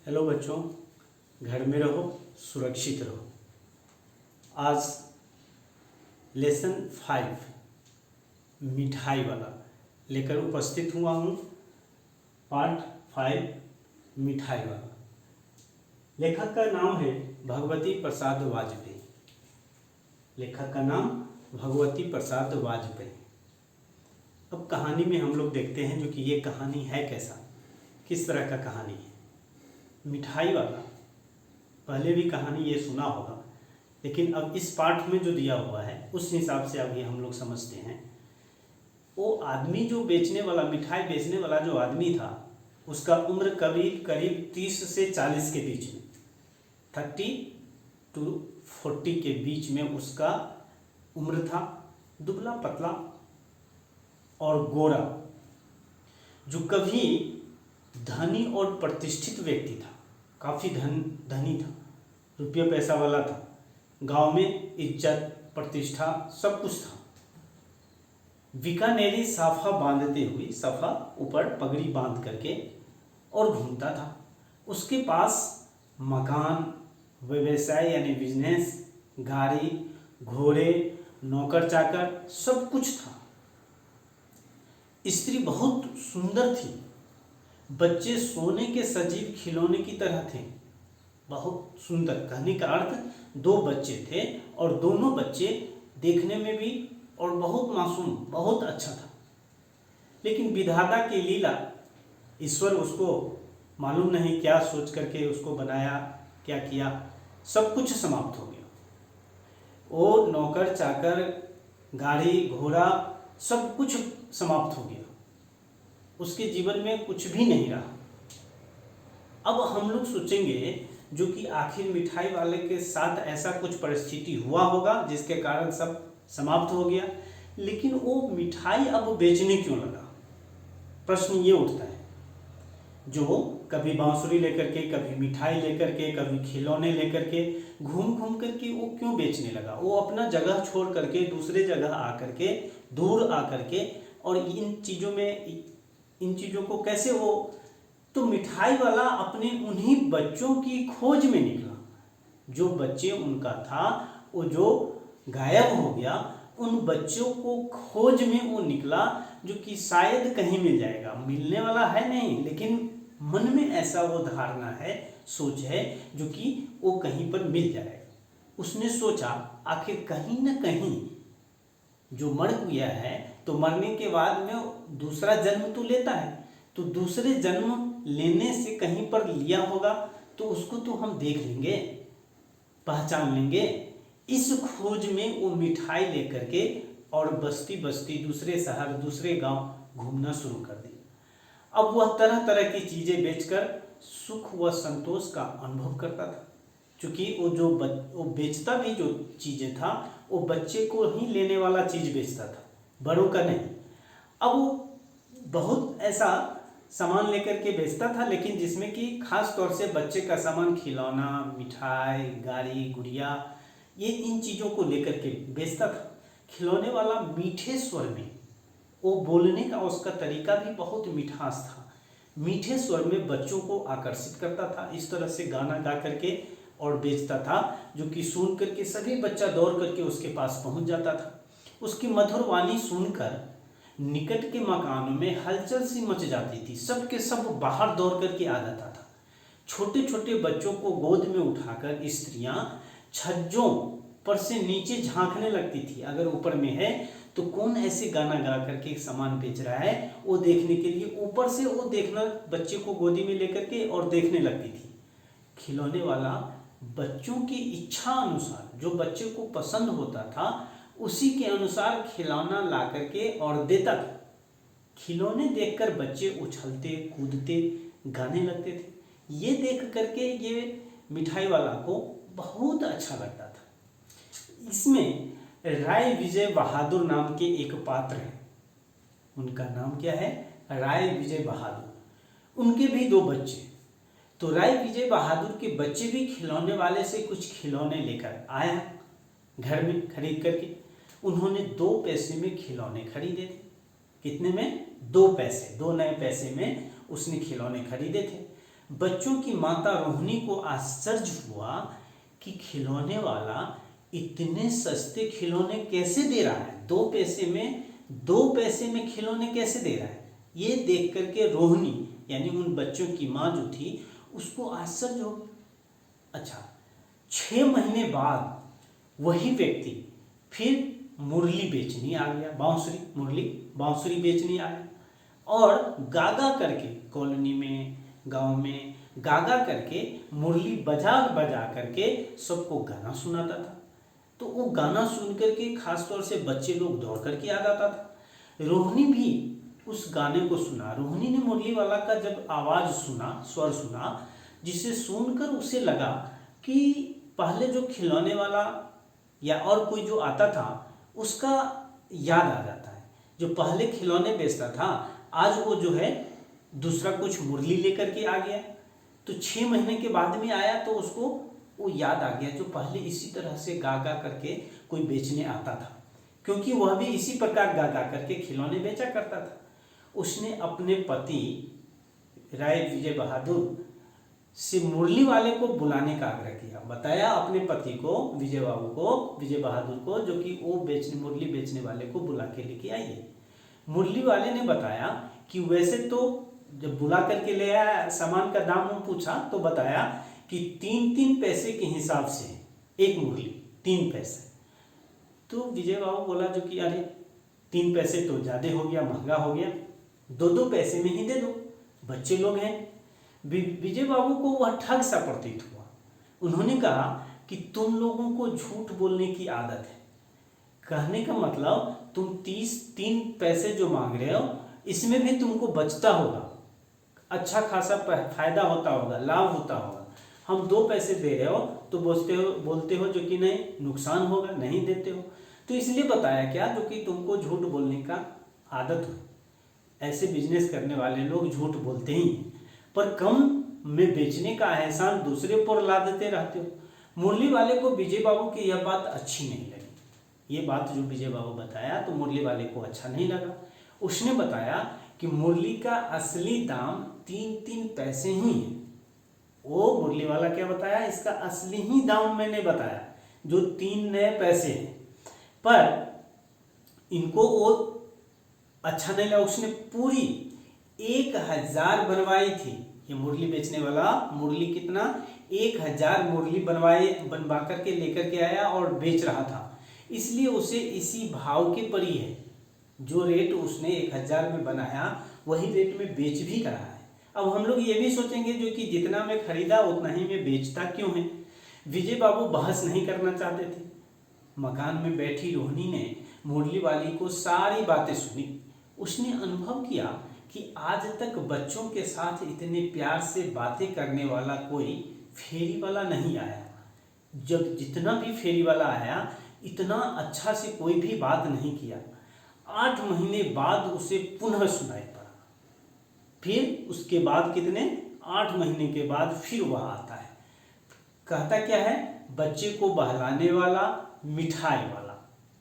Hello बच्चों, घर में रहो, सुरक्षित रहो। आज लेसन 5 मिठाई वाला लेकर उपस्थित हुआ हूँ। पार्ट 5 मिठाई वाला। लेखक का नाम है भगवती प्रसाद वाजपेयी। लेखक का नाम भगवती प्रसाद वाजपेयी। अब कहानी में हम लोग देखते हैं जो कि ये कहानी है कैसा, किस तरह का कहानी है। मिठाई वाला, पहले भी कहानी ये सुना होगा, लेकिन अब इस पाठ में जो दिया हुआ है उस हिसाब से अभी हम लोग समझते हैं। वो आदमी जो बेचने वाला, मिठाई बेचने वाला जो आदमी था, उसका उम्र करीब 30 से 40 के बीच में, 30 to 40 के बीच में उसका उम्र था। दुबला पतला और गोरा, जो कभी धनी और प्रतिष्ठित व्यक्ति था, काफ़ी धनी था, रुपया पैसा वाला था। गांव में इज्जत प्रतिष्ठा सब कुछ था। बीकानेरी साफा बांधते हुए, साफा ऊपर पगड़ी बांध करके और घूमता था। उसके पास मकान, व्यवसाय यानी बिजनेस, गाड़ी घोड़े, नौकर चाकर सब कुछ था। स्त्री बहुत सुंदर थी। बच्चे सोने के सजीव खिलौने की तरह थे, बहुत सुंदर। कहने का अर्थ 2 बच्चे थे और दोनों बच्चे देखने में भी और बहुत मासूम, बहुत अच्छा था। लेकिन विधाता की लीला, ईश्वर उसको मालूम नहीं क्या सोच करके उसको बनाया, क्या किया, सब कुछ समाप्त हो गया। वो नौकर चाकर, गाड़ी घोड़ा सब कुछ समाप्त हो गया। उसके जीवन में कुछ भी नहीं रहा। अब हम लोग सोचेंगे जो कि आखिर मिठाई वाले के साथ ऐसा कुछ परिस्थिति हुआ होगा जिसके कारण सब समाप्त हो गया। लेकिन वो मिठाई अब बेचने क्यों लगा, प्रश्न ये उठता है। जो कभी बांसुरी लेकर के, कभी मिठाई लेकर के, कभी खिलौने लेकर के घूम घूम करके वो क्यों बेचने लगा। वो अपना जगह छोड़ करके दूसरे जगह आकर के, दूर आकर के, और इन चीज़ों को कैसे वो, तो मिठाई वाला अपने उन्हीं बच्चों की खोज में निकला। जो बच्चे उनका था वो जो गायब हो गया, उन बच्चों को खोज में वो निकला, जो कि शायद कहीं मिल जाएगा। मिलने वाला है नहीं, लेकिन मन में ऐसा वो धारणा है, सोच है, जो कि वो कहीं पर मिल जाएगा। उसने सोचा आखिर कहीं ना कहीं जो मर गया है तो मरने के बाद में दूसरा जन्म तो लेता है, तो दूसरे जन्म लेने से कहीं पर लिया होगा, तो उसको तो हम देख लेंगे, पहचान लेंगे। इस खोज में वो मिठाई लेकर के और बस्ती बस्ती, दूसरे शहर, दूसरे गांव घूमना शुरू कर दिया। अब वह तरह तरह की चीज़ें बेचकर सुख व संतोष का अनुभव करता था। क्योंकि वो बेचता भी जो चीज़ें था, वो बच्चे को ही लेने वाला चीज़ बेचता था, बड़ों का नहीं। अब वो बहुत ऐसा सामान लेकर के बेचता था, लेकिन जिसमें कि खास तौर से बच्चे का सामान, खिलौना, मिठाई, गाड़ी गुड़िया, ये इन चीज़ों को लेकर के बेचता था। खिलौने वाला मीठे स्वर में, वो बोलने का उसका तरीका भी बहुत मिठास था। मीठे स्वर में बच्चों को आकर्षित करता था। इस तरह से गाना गा करके और बेचता था, जो कि सुन करके सभी बच्चा दौड़ करके उसके पास पहुंच जाता था। उसकी मधुर वाणी सुनकर निकट के मकानों में हलचल सी मच जाती थी। सब के सब बाहर दौड़ करके आ जाता था। छोटे छोटे बच्चों को गोद में उठाकर स्त्रियां छज्जों पर से नीचे झांकने लगती थी। अगर ऊपर में है तो कौन ऐसे गाना गा करके सामान बेच रहा है, वो देखने के लिए ऊपर से वो देखना, बच्चे को गोदी में लेकर के और देखने लगती थी। खिलौने वाला बच्चों की इच्छा अनुसार, जो बच्चे को पसंद होता था, उसी के अनुसार खिलौना ला करके और देता था। खिलौने देखकर बच्चे उछलते कूदते गाने लगते थे। ये देख करके ये मिठाई वाला को बहुत अच्छा लगता था। इसमें राय विजय बहादुर नाम के एक पात्र हैं। उनका नाम क्या है? राय विजय बहादुर। उनके भी 2 बच्चे। तो राय विजय बहादुर के बच्चे भी खिलौने वाले से कुछ खिलौने लेकर आया घर में खरीद करके। उन्होंने 2 पैसे में खिलौने खरीदे थे। कितने में? 2 पैसे, 2 नए पैसे में उसने खिलौने खरीदे थे। बच्चों की माता रोहिणी को आश्चर्य हुआ कि खिलौने वाला इतने सस्ते खिलौने कैसे दे रहा है, 2 पैसे में खिलौने कैसे दे रहा है। ये देख करके रोहिणी यानी उन बच्चों की माँ जो थी उसको आश्चर्य हो। अच्छा, 6 महीने बाद वही व्यक्ति फिर मुरली बेचने आ गया, बांसुरी बेचने आ गया और गागा करके कॉलोनी में, गांव में गागा करके मुरली बजा बजा करके सबको गाना सुनाता था। तो वो गाना सुन करके खास तौर से बच्चे लोग दौड़ करके आ जाता था। रोहिणी भी उस गाने को सुना। रोहिणी ने मुरली वाला का जब आवाज़ सुना, स्वर सुना, जिसे सुनकर उसे लगा कि पहले जो खिलौने वाला या और कोई जो आता था उसका याद आ जाता है। जो पहले खिलौने बेचता था आज वो जो है दूसरा कुछ मुरली लेकर के आ गया। तो 6 महीने के बाद में आया तो उसको वो याद आ गया जो पहले इसी तरह से गा गा करके कोई बेचने आता था, क्योंकि वह भी इसी प्रकार गा गा करके खिलौने बेचा करता था। उसने अपने पति राय विजय बहादुर से मुरली वाले को बुलाने का आग्रह किया। बताया अपने पति को, विजय बहादुर को, जो कि वो मुरली बेचने वाले को बुला के लेके आइए। मुरली वाले ने बताया कि वैसे तो जब बुला करके ले आया, सामान का दाम पूछा तो बताया कि 3-3 पैसे के हिसाब से एक मुरली 3 पैसे। तो विजय बाबू बोला जो कि अरे 3 पैसे तो ज़्यादा हो गया, महंगा हो गया, 2-2 पैसे में ही दे दो, बच्चे लोग हैं। विजय बाबू को वह ठग सा प्रतीत हुआ। उन्होंने कहा कि तुम लोगों को झूठ बोलने की आदत है। कहने का मतलब तुम 3 पैसे जो मांग रहे हो इसमें भी तुमको बचता होगा, अच्छा खासा फायदा होता होगा, लाभ होता होगा। हम 2 पैसे दे रहे हो तो बोलते हो जो कि नहीं नुकसान होगा, नहीं देते हो। तो इसलिए बताया क्या, जो कि तुमको झूठ बोलने का आदत हो। ऐसे बिजनेस करने वाले लोग झूठ बोलते ही हैं, पर कम में बेचने का एहसान दूसरे पर ला देते रहते हो। मुरली वाले को विजय बाबू की यह बात अच्छी नहीं लगी। ये बात जो विजय बाबू बताया तो मुरली वाले को अच्छा नहीं लगा। उसने बताया कि मुरली का असली दाम 3-3 पैसे ही है। वो मुरली वाला क्या बताया, इसका असली ही दाम मैंने बताया जो 3 नए पैसे हैं, पर इनको वो अच्छा नहीं लगा। उसने पूरी 1000 बनवाई थी। ये मुरली बेचने वाला मुरली कितना 1000 मुरली बनवा करके लेकर के आया और बेच रहा था, इसलिए उसे इसी भाव के पड़ी है। जो रेट उसने 1000 में बनाया वही रेट में बेच भी रहा है। अब हम लोग ये भी सोचेंगे जो कि जितना मैं खरीदा उतना ही मैं बेचता क्यों है। विजय बाबू बहस नहीं करना चाहते थे। मकान में बैठी रोहिणी ने मुरली वाली को सारी बातें सुनी। उसने अनुभव किया कि आज तक बच्चों के साथ इतने प्यार से बातें करने वाला कोई फेरी वाला नहीं आया। जब जितना भी फेरी वाला आया इतना अच्छा से कोई भी बात नहीं किया। 8 महीने बाद उसे पुनः सुनाई पड़ा। फिर उसके बाद कितने 8 महीने के बाद फिर वह आता है। कहता क्या है, बच्चे को बहलाने वाला, मिठाई वाला।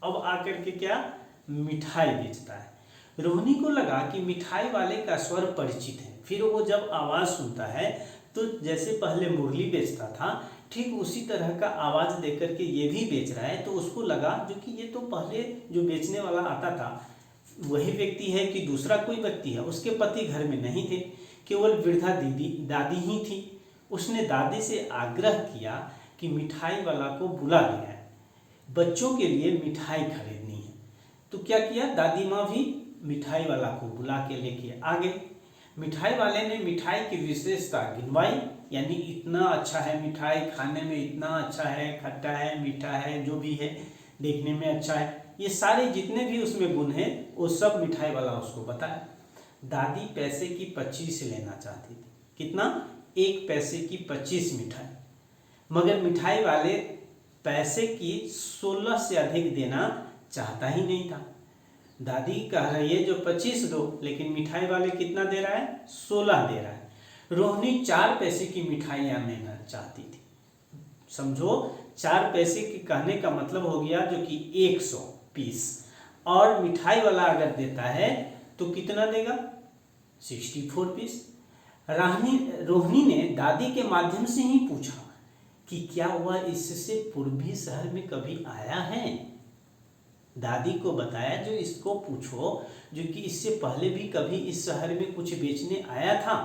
अब आकर के क्या मिठाई बेचता है। रोहिणी को लगा कि मिठाई वाले का स्वर परिचित है। फिर वो जब आवाज़ सुनता है तो जैसे पहले मुरली बेचता था ठीक उसी तरह का आवाज़ देकर के ये भी बेच रहा है। तो उसको लगा जो कि ये तो पहले जो बेचने वाला आता था वही व्यक्ति है कि दूसरा कोई व्यक्ति है। उसके पति घर में नहीं थे, केवल वृद्धा दादी ही थी। उसने दादी से आग्रह किया कि मिठाई वाला को बुला लिया है, बच्चों के लिए मिठाई खरीदनी है। तो क्या किया, दादी माँ भी मिठाई वाला को बुला के लेके आ गए। मिठाई वाले ने मिठाई की विशेषता गिनवाई, यानी इतना अच्छा है मिठाई, खाने में इतना अच्छा है, खट्टा है, मीठा है, जो भी है देखने में अच्छा है, ये सारे जितने भी उसमें गुण हैं वो सब मिठाई वाला उसको बताया। दादी पैसे की 25 लेना चाहती थी। कितना, 1 पैसे की 25 मिठाई, मगर मिठाई वाले पैसे की 16 से अधिक देना चाहता ही नहीं था। दादी कह रही है जो 25 दो, लेकिन मिठाई वाले कितना दे रहा है, 16 दे रहा है। रोहिणी 4 पैसे की मिठाइयाँ लेना चाहती थी। समझो 4 पैसे के कहने का मतलब हो गया जो कि 100 पीस, और मिठाई वाला अगर देता है तो कितना देगा, 64 पीस। रोहिणी ने दादी के माध्यम से ही पूछा कि क्या वह इससे पूर्व भी शहर में कभी आया है। दादी को बताया जो इसको पूछो जो कि इससे पहले भी कभी इस शहर में कुछ बेचने आया था।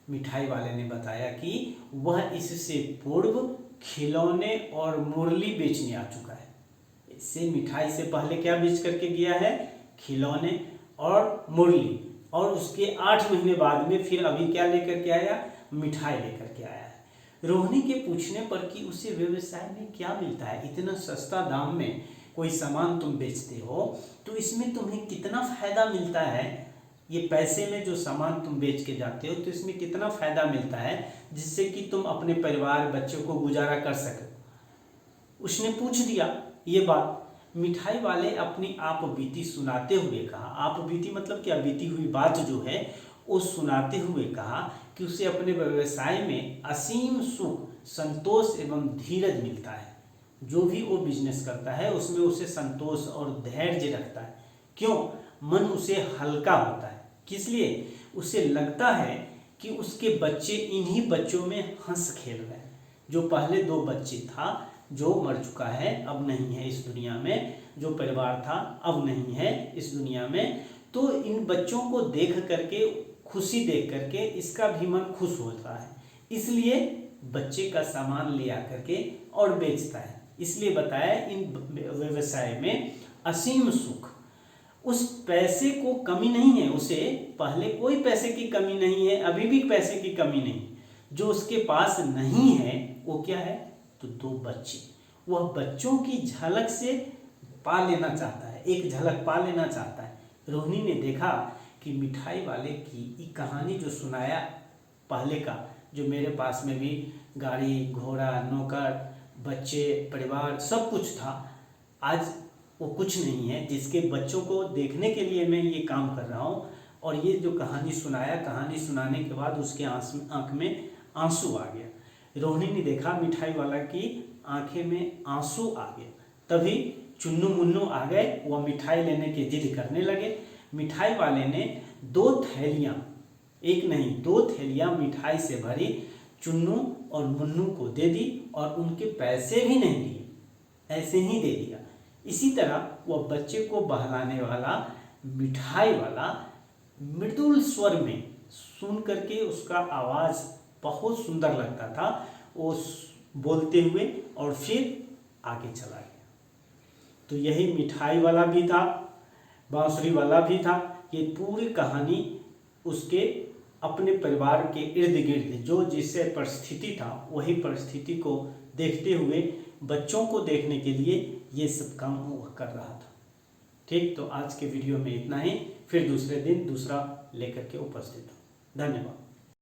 मिठाई वाले ने बताया कि वह इससे पूर्व खिलौने और मुरली बेचने आ चुका है। इससे मिठाई से पहले क्या बेच करके गया है, खिलौने और मुरली, और उसके 8 महीने बाद में फिर अभी क्या लेकर के आया, मिठाई लेकर के आया है। रोहिणी के पूछने पर कि उसे व्यवसाय में क्या मिलता है, इतना सस्ता दाम में कोई सामान तुम बेचते हो तो इसमें तुम्हें कितना फायदा मिलता है, ये पैसे में जो सामान तुम बेच के जाते हो तो इसमें कितना फायदा मिलता है जिससे कि तुम अपने परिवार बच्चों को गुजारा कर सको। उसने पूछ दिया ये बात। मिठाई वाले अपनी आप बीती सुनाते हुए कहा, आप बीती मतलब क्या, बीती हुई बात जो है वो सुनाते हुए कहा कि उसे अपने व्यवसाय में असीम सुख, संतोष एवं धीरज मिलता है। जो भी वो बिजनेस करता है उसमें उसे संतोष और धैर्य रखता है। क्यों, मन उसे हल्का होता है। किस लिए, उसे लगता है कि उसके बच्चे इन्हीं बच्चों में हंस खेल रहे हैं। जो पहले 2 बच्चे था जो मर चुका है, अब नहीं है इस दुनिया में, जो परिवार था अब नहीं है इस दुनिया में, तो इन बच्चों को देख करके, खुशी देख करके इसका भी मन खुश होता है, इसलिए बच्चे का सामान ले आकर के और बेचता है। इसलिए बताया इन व्यवसाय में असीम सुख, उस पैसे को कमी नहीं है, उसे पहले कोई पैसे की कमी नहीं है, अभी भी पैसे की कमी नहीं। जो उसके पास नहीं है वो क्या है, तो 2 बच्चे। वह बच्चों की झलक से पा लेना चाहता है, एक झलक पा लेना चाहता है। रोहिणी ने देखा कि मिठाई वाले की ये कहानी जो सुनाया पहले का, जो मेरे पास में भी गाड़ी घोड़ा नौकर बच्चे परिवार सब कुछ था, आज वो कुछ नहीं है। जिसके बच्चों को देखने के लिए मैं ये काम कर रहा हूँ, और ये जो कहानी सुनाया, कहानी सुनाने के बाद उसके आंख में आंसू आ गया। रोहिणी ने देखा मिठाई वाला की आंखें में आंसू आ गया। तभी चुन्नू मुन्नू आ गए, वह मिठाई लेने की जिद करने लगे। मिठाई वाले ने 2 थैलियाँ, एक नहीं 2 थैलियाँ मिठाई से भरी चुन्नू और मुन्नू को दे दी, और उनके पैसे भी नहीं दिए, ऐसे ही दे दिया। इसी तरह वह बच्चे को बहलाने वाला मिठाई वाला मृदुल स्वर में सुन करके, उसका आवाज़ बहुत सुंदर लगता था, वो बोलते हुए और फिर आगे चला गया। तो यही मिठाई वाला भी था, बांसुरी वाला भी था। ये पूरी कहानी उसके अपने परिवार के इर्द गिर्द जो जिससे परिस्थिति था, वही परिस्थिति को देखते हुए बच्चों को देखने के लिए ये सब काम वह कर रहा था। ठीक, तो आज के वीडियो में इतना ही, फिर दूसरे दिन दूसरा लेकर के उपस्थित हूँ। धन्यवाद।